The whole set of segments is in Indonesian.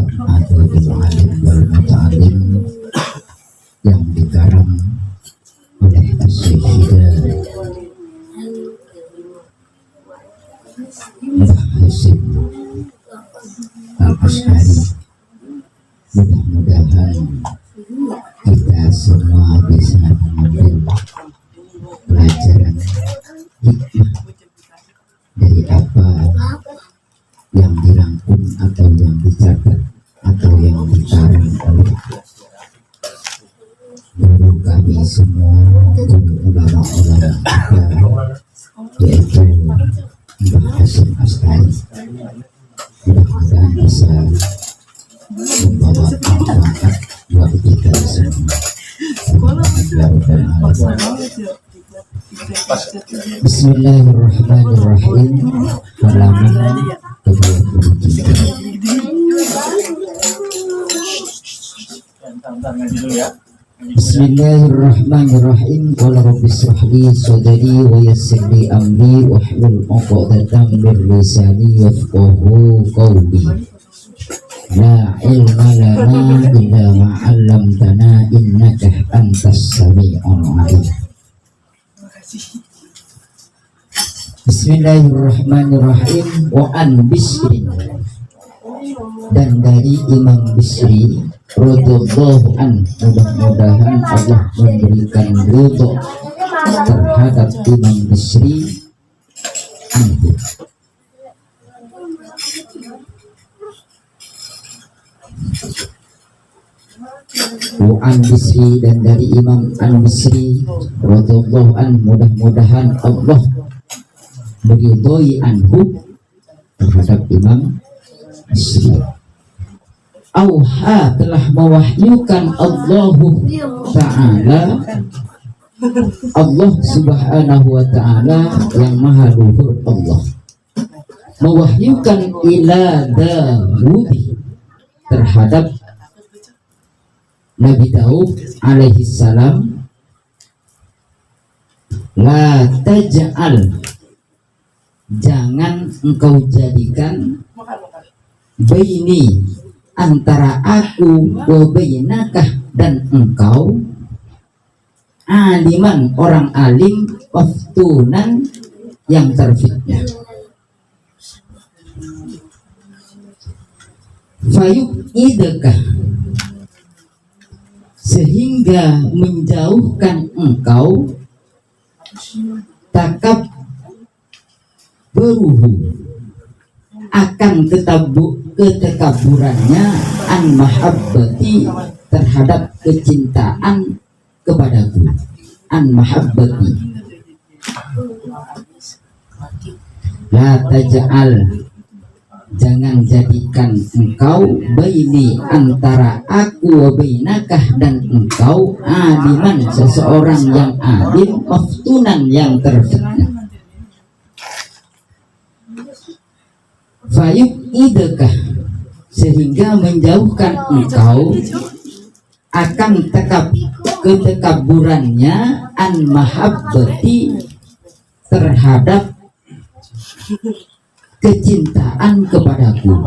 atau alim wal muta'alim yang dikarang oleh Asy-Syekhida Mbah Hasyim Al-Asy'ari. Mudah-mudahan kita semua bisa mengambil pelajaran hikmah dari apa yang dirangkum atau yang dicatat atau yang dikarang oleh guru kami semua, guru ulama-ulama kita, yaitu Mbah Hasyim Asy'ari. Mudah-mudahan bisa membawa manfaat buat kita semua. Bismillahirrahmanirrahim. Halaman ke-23. Bismillahirrahmanirrahim. Qala rabbi shrah li sadri wa yassir li amri wahlul 'uqdatam min lisani yafqahu qawli. La ilma lana illa ma 'allamtana innaka antas sami'ul 'alim. Bismillahirrahmanirrahim. Wa an Bisrin, dan dari Imam Bisri radhiyallahu an, mudah-mudahan Allah memberikan ridho terhadap Imam Bisri anhu. An Bisri, dan dari Imam An Bisri radhiyallahu an, mudah-mudahan Allah meridhoi anhu terhadap Imam Bisri. Auha, telah mewahyukan Allahu Ta'ala, Allah Subhanahu wa Ta'ala yang maha luhur Allah, mewahyukan ila Daud terhadap Nabi Daud alaihi salam, la taj'al, jangan engkau jadikan, baini, antara aku, wa bainakah, dan engkau, aliman, orang alim, waftunan, yang terfitnah. Fayuk idekah, sehingga menjauhkan engkau, takab beruhu, akan ketekaburannya, an mahabbati, terhadap kecintaan kepadaku, an mahabbati. La taj'al, jangan jadikan engkau, baini, antara aku, wa bainakah, dan engkau, aliman, seseorang yang alim, maftunan, yang terfitnah. Fayuk idekah, sehingga menjauhkan engkau, akan ketekaburannya, an mahabbati, terhadap kecintaan kepadaku.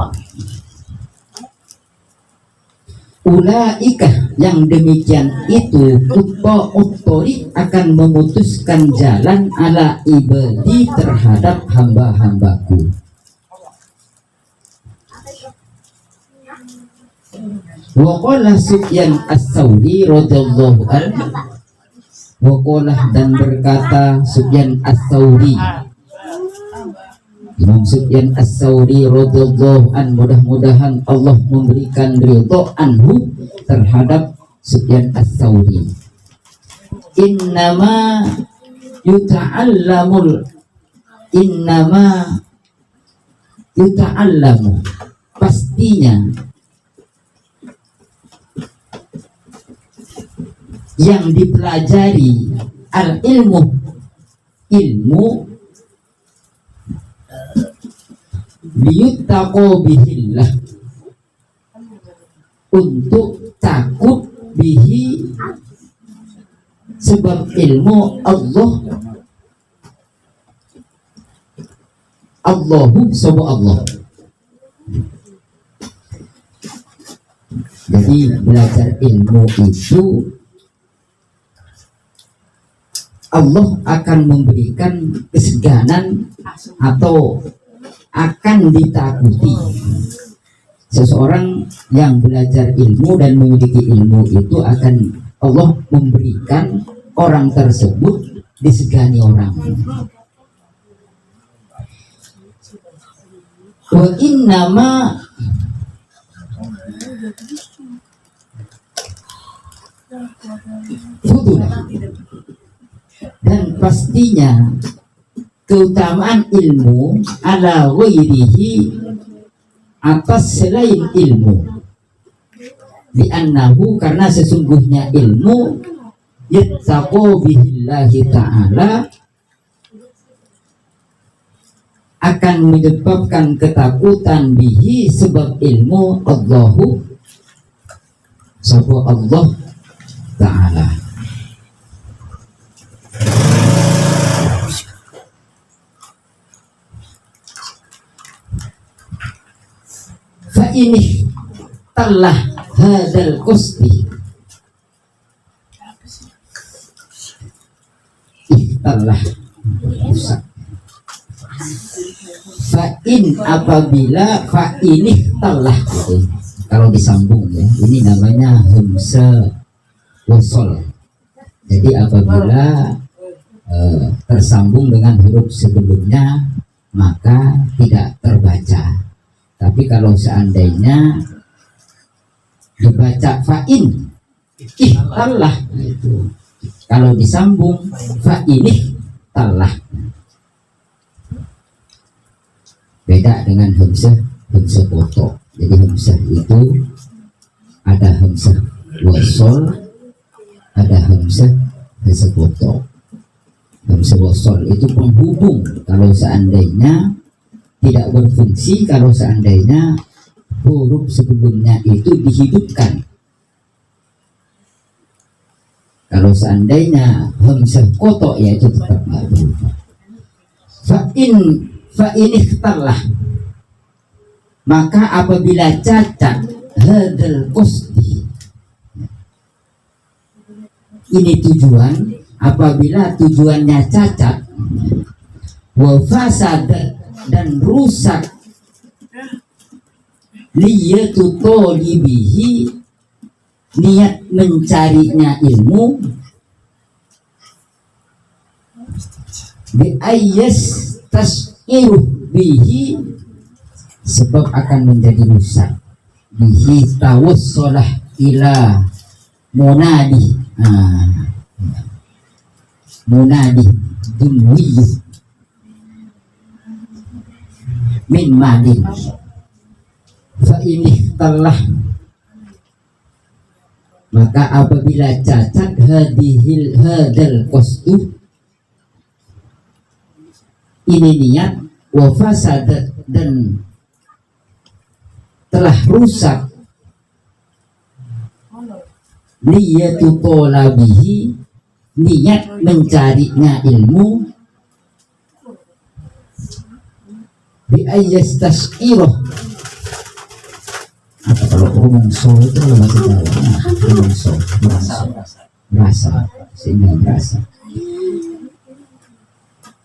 Ulaikah, yang demikian itu, uttori, akan memutuskan jalan, ala ibadi, terhadap hamba-hambaku. Waqala Sufyan Ats-Tsauri radhiyallahu anhu, waqala, dan berkata Sufyan Ats-Tsauri, Imam Sufyan Ats-Tsauri radhiyallahu an, mudah-mudahan Allah memberikan ridho anhu terhadap Sufyan Ats-Tsauri. Innama yuta'allamu, pastinya yang dipelajari, al ilmu, liyuttaqo bihillah, untuk takut bihi, sebab ilmu Allahu, sebab Allah. Jadi belajar ilmu itu Allah akan memberikan keseganan atau akan ditakuti. Seseorang yang belajar ilmu dan memiliki ilmu itu akan Allah memberikan orang tersebut disegani orang. Wa innama fudulah, dan pastinya keutamaan ilmu ala ghairihi atas selain ilmu, li'annahu karena sesungguhnya ilmu yattaqu bihillahi ta'ala akan menyebabkan ketakutan bihi sebab ilmu Allahu sebab Allah Ta'ala. Fa ini telah hadal qusdi telah rusak. Fa'in apabila fa'ini telah gitu. Kalau disambung ya, ini namanya hamzah wasol. Jadi apabila tersambung dengan huruf sebelumnya maka tidak terbaca. Tapi kalau seandainya dibaca fa'in telah itu, kalau disambung fa'ini telah, beda dengan hamzah kotok. Jadi hamzah itu ada hamzah wasol, ada hamzah kotok. Hamzah wasol itu penghubung kalau seandainya tidak berfungsi, kalau seandainya huruf sebelumnya itu dihidupkan. Kalau seandainya hamzah kotok ya itu tetap nggak berubah. Fa'in ikhtarlah, maka apabila cacat hadal qusdi, ini tujuan, apabila tujuannya cacat, wa fasadat dan rusak, niyatu tolibihi niat mencarinya ilmu, bi ayyas tas'iruh bihi sebab akan menjadi rusak, bihi tawassalah ila munadi munadi dunwiyu min madin. Fa ini telah, maka apabila cacat hadal qasdu, ini niat, wa fasadat dan telah rusak, niyatu talabihi niat mencarinya ilmu, bi ayyas tasqiroh. Apa kalau rumongso itu bahasa Jawa? Rumongso, merasa, sehingga merasa.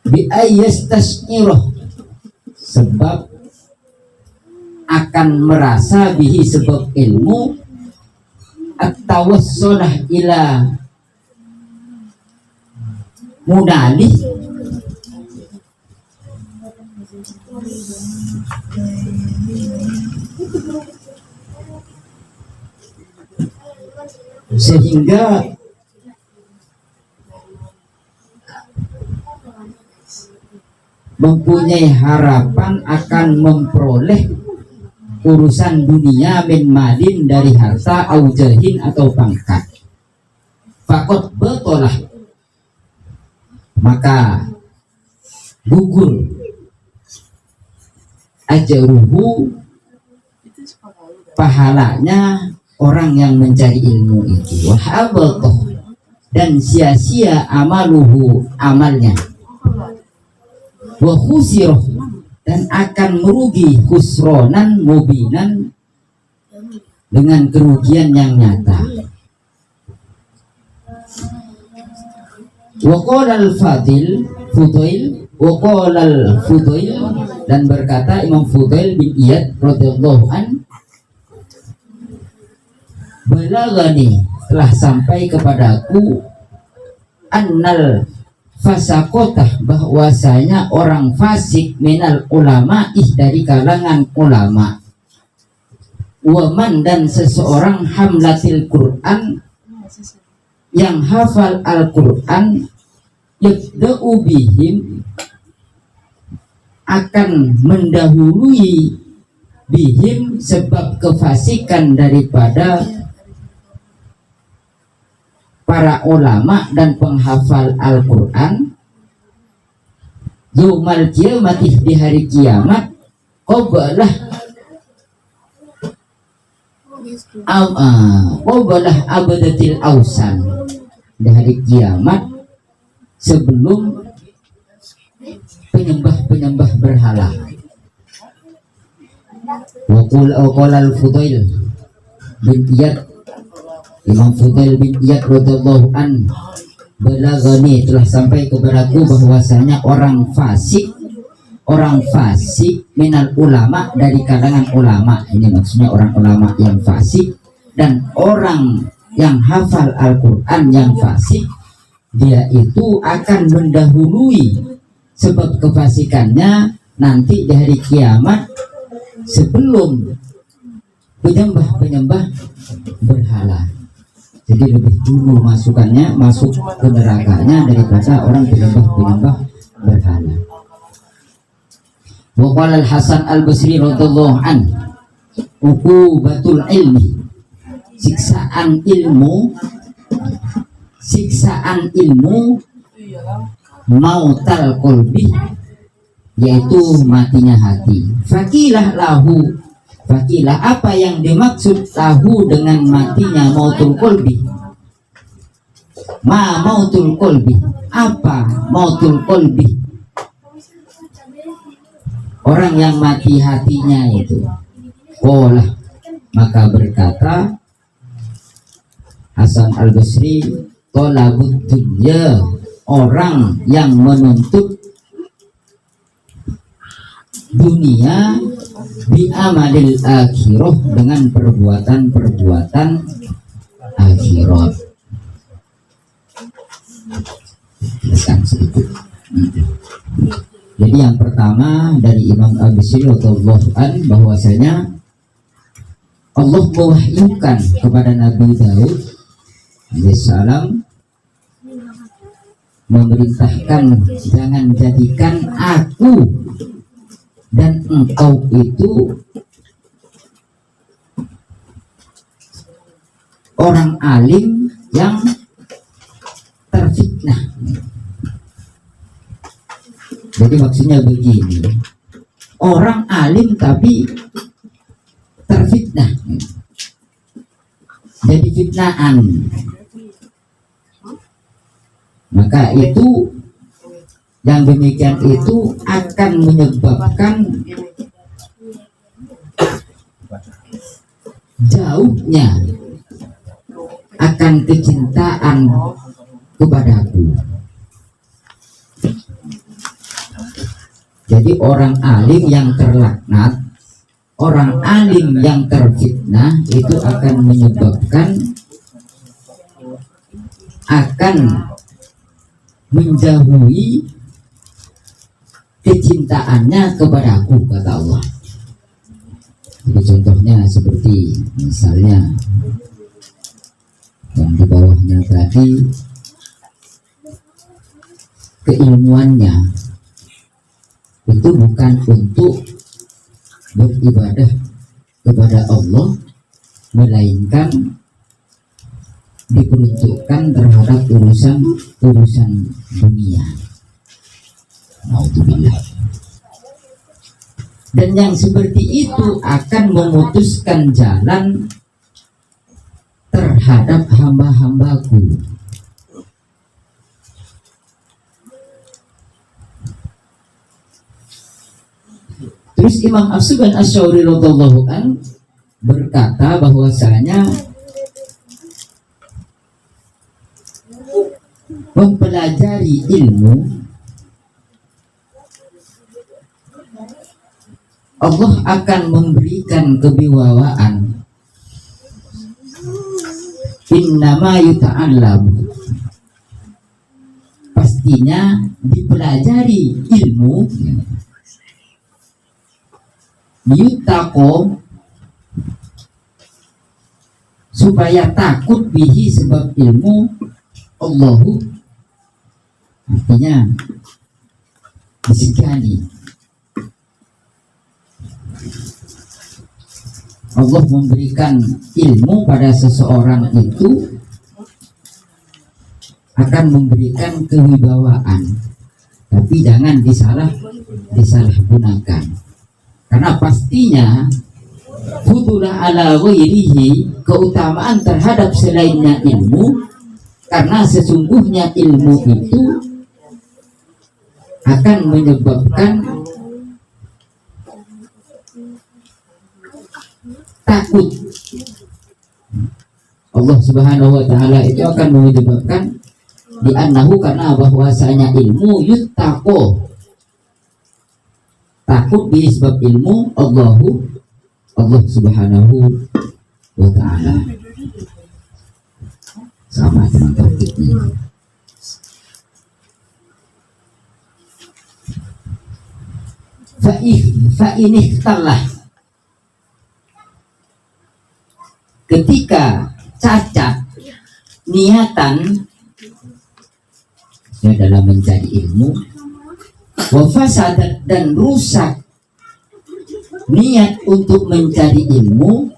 Bi ayyas tasqiroh sebab akan merasa, bihi sebab ilmu, at-tawassulah ila munali sehingga mempunyai harapan akan memperoleh urusan dunia min malin dari harta, au jahin atau pangkat. Fakot betolah, maka gugur ajruhu pahalanya orang yang mencari ilmu itu, wahabatoh dan sia-sia amaluhu amalnya, wa khusiroh dan akan merugi khusronan mubinan dengan kerugian yang nyata. Wa qala al-Fadil Fudail wa qala al-Fudail, dan berkata Imam Fudail bin Iyad radhiyallahu an, balagani, telah sampai kepadaku, annal fasakotah, bahwasanya orang fasik, minal ulama, dari kalangan ulama, waman, dan seseorang, hamlatil Quran, yang hafal Al-Quran, yabda'u bihim, akan mendahului, bihim, sebab kefasikan daripada para ulama dan penghafal Al-Quran, yaumal kiamatih, di hari kiamat, qablah abadatil ausan, di hari kiamat sebelum penyembah berhala. Wa qala al-Fudail bin Iyad, Imam Fudail bin Iyad radhiyallahu an, balagani, telah sampai kepadaku bahwasanya orang fasik minal ulama, dari kalangan ulama. Ini maksudnya orang ulama yang fasik, dan orang yang hafal Al-Quran yang fasik, dia itu akan mendahului sebab kefasikannya nanti di hari kiamat sebelum penyembah berhala. Jadi lebih dulu masuk ke nerakanya daripada orang penyembah berhala. Wa qala al-Hasan al-Basri radhiyallahu an, uqubatul ilmi, siksaan ilmu, mautal qalbi, yaitu matinya hati. Fakilah lahu, fakilah, apa yang dimaksud lahu dengan matinya mautul qalbi? Ma mautul qalbi, apa mautul qalbi? Orang yang mati hatinya itu. Qala, maka berkata Hasan al-Basri, thalabud dunya, orang yang menuntut dunia, bi amalil akhirah, dengan perbuatan akhirat. Jadi yang pertama dari Imam Al-Basri radhiyallahu an, bahwasanya Allah mewahyukan kepada Nabi Daud alaihissalam, memerintahkan, jangan jadikan aku dan engkau itu orang alim yang terfitnah. Jadi maksudnya begini, orang alim tapi terfitnah, jadi fitnahan. Maka itu, yang demikian itu akan menyebabkan jauhnya akan kecintaan kepadaku. Jadi orang alim yang terlaknat, orang alim yang terfitnah, itu akan menyebabkan, akan menjauhi kecintaannya kepadaku, kata Allah. Jadi contohnya seperti misalnya yang di bawahnya tadi, keilmuannya itu bukan untuk beribadah kepada Allah, melainkan diperuntukkan terhadap urusan dunia. Naudzubillah. Dan yang seperti itu akan memutuskan jalan terhadap hamba-hambaku. Terus Imam As-Subhan Asy-Syauri radhiyallahu an berkata bahwasanya mempelajari ilmu Allah akan memberikan kewibawaan. Innama yuta'allam, pastinya dipelajari ilmu, yutaqo, supaya takut bihi, sebab ilmu, Allahu, artinya disegani. Allah memberikan ilmu pada seseorang itu akan memberikan kewibawaan, tapi jangan disalahgunakan, karena pastinya fudulah ala ghairihi, keutamaan terhadap selainnya ilmu, karena sesungguhnya ilmu itu akan menyebabkan takut. Allah Subhanahu wa taala itu akan menyebabkan diannahu, karena bahwasanya ilmu yuttaqo, takut di sebab ilmu Allah Subhanahu wa taala. Sama dengan tauhidnya. Fa ini telah, ketika cacat niatan dalam mencari ilmu, wafasadat, dan rusak niat untuk mencari ilmu,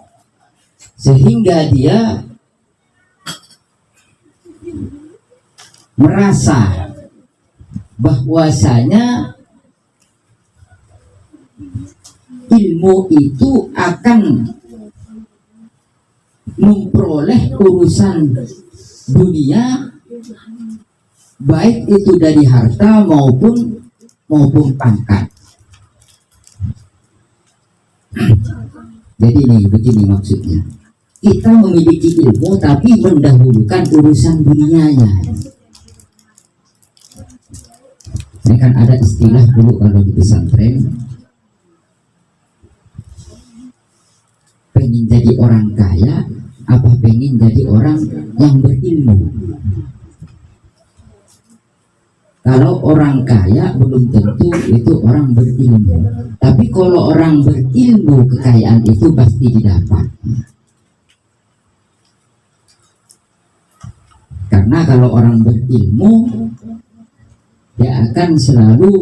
sehingga dia merasa bahwasanya ilmu itu akan memperoleh urusan dunia, baik itu dari harta maupun pangkat. Jadi ini begini maksudnya, kita memiliki ilmu tapi mendahulukan urusan dunianya. Ini kan ada istilah dulu kalau di pesantren, pengen jadi orang kaya apa pengen jadi orang yang berilmu. Kalau orang kaya belum tentu itu orang berilmu, tapi kalau orang berilmu kekayaan itu pasti didapat. Karena kalau orang berilmu, dia akan selalu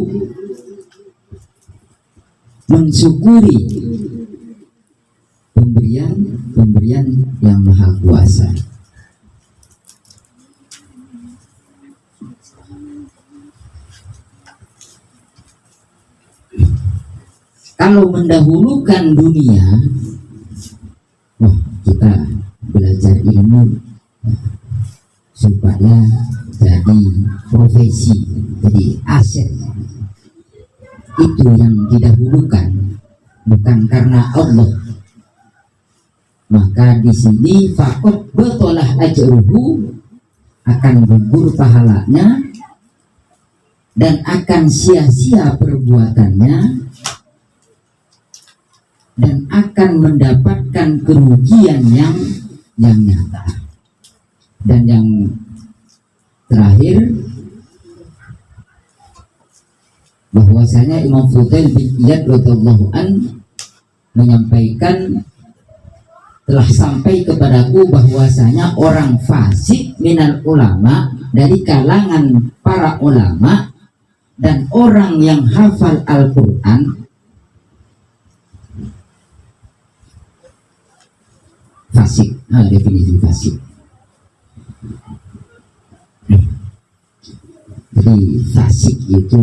mensyukuri pemberian yang maha kuasa. Kalau mendahulukan dunia, wah kita belajar ilmu supaya jadi profesi, jadi aset, itu yang didahulukan, bukan karena Allah. Maka di sini faqad batalah ajruhu, akan gugur pahalanya dan akan sia-sia perbuatannya, dan akan mendapatkan kerugian yang nyata. Dan yang terakhir, bahwasanya Imam Fudail bin Iyad radhiyallahu an menyampaikan, telah sampai kepadaku bahwasanya orang fasik minal ulama, dari kalangan para ulama, dan orang yang hafal Al-Quran, fasik. Definisi fasik. Jadi fasik itu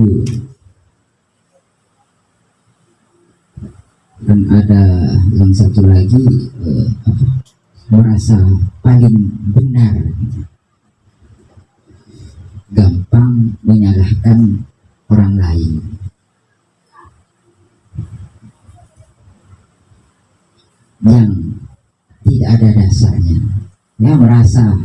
dan ada yang satu lagi, merasa paling benar, gampang menyalahkan orang lain. Yang ada dasarnya. Ya, merasa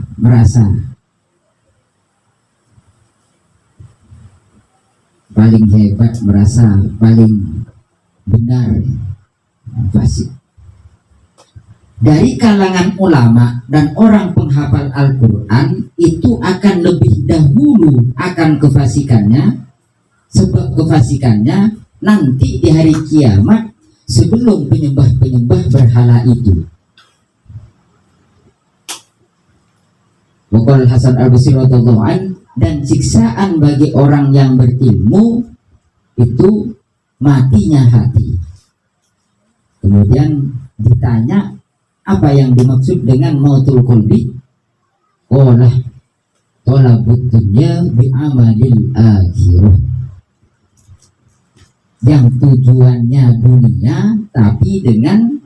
paling hebat, merasa paling benar, fasik. Dari kalangan ulama dan orang penghafal Al-Quran itu akan lebih dahulu akan kefasikannya, sebab kefasikannya nanti di hari kiamat sebelum penyembah-penyembah berhala itu. Waqal Hasan Al-Basri radhiyallahu anhu, dan siksaan bagi orang yang berilmu itu matinya hati. Kemudian ditanya apa yang dimaksud dengan mautul qalbi? Qala talabud dunya bi amalil akhirah. Yang tujuannya dunia tapi dengan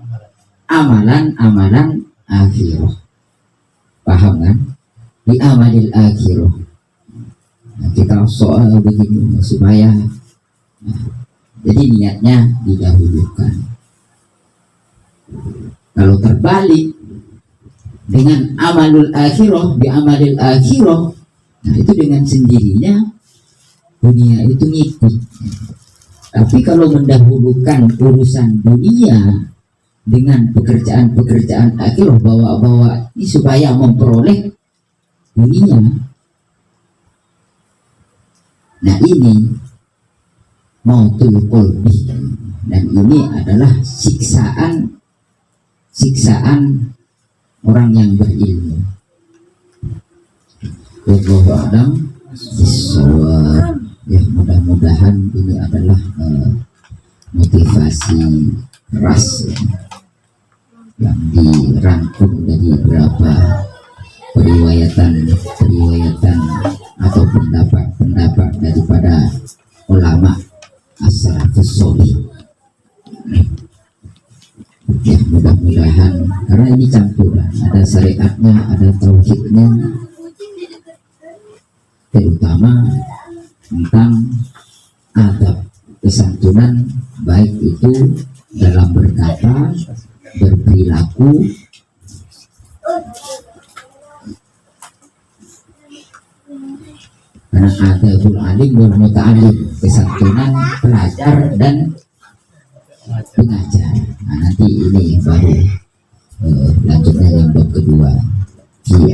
amalan-amalan akhirah. Paham kan? Bi amalil akhirah. Nah, kita soal begini supaya jadi niatnya didahulukan. Kalau terbalik dengan amalul akhirah bi amalil akhirah, nah itu dengan sendirinya dunia itu ngikut. Tapi kalau mendahulukan urusan dunia dengan pekerjaan-pekerjaan akhirah, bawa-bawa ini supaya memperoleh dunia. Nah ini mautul qalbi, dan ini adalah siksaan orang yang berilmu. Wallahu a'lam bishawab. Ya, mudah-mudahan ini adalah motivasi keras yang dirangkum dari beberapa periwayatan atau pendapat daripada ulama as-salafus sholih. Ya, mudah-mudahan, karena ini campuran, ada syariatnya, ada tauhidnya, terutama tentang adab kesantunan, baik itu dalam berkata, berperilaku, karena adabul alim wal muta'alim, kesantunan pelajar dan pengajar. Nah, nanti ini baru lanjutnya yang bab kedua, fi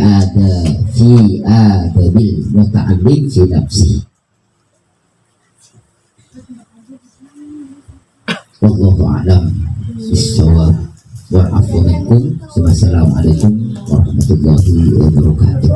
adabil muta'alim fi nafsi. Wallahu a'lam bishawab. Wal afwu minkum. Wassalamualaikum warahmatullahi wabarakatuh.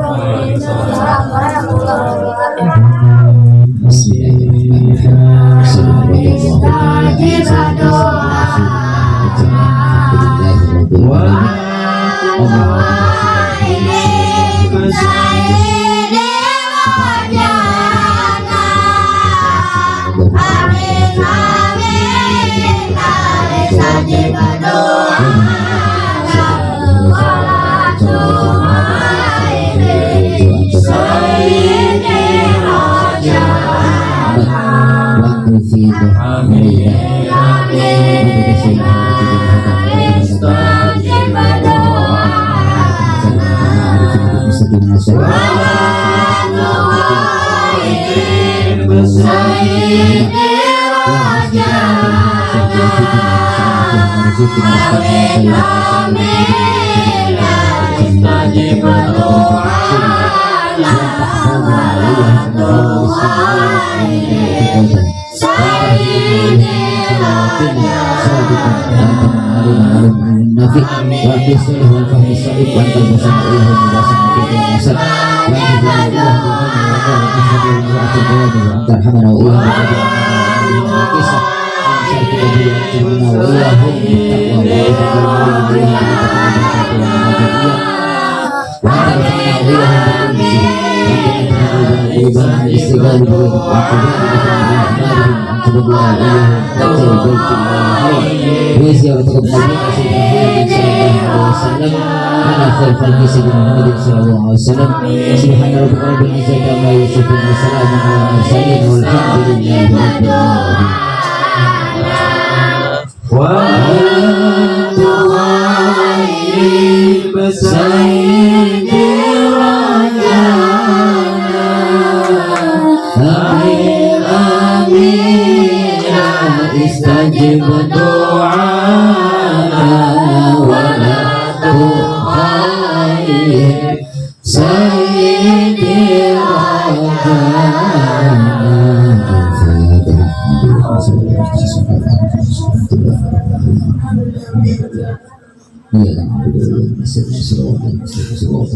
Wa Iya kan Abdul Nasir Nasrullah Nasir Nasrullah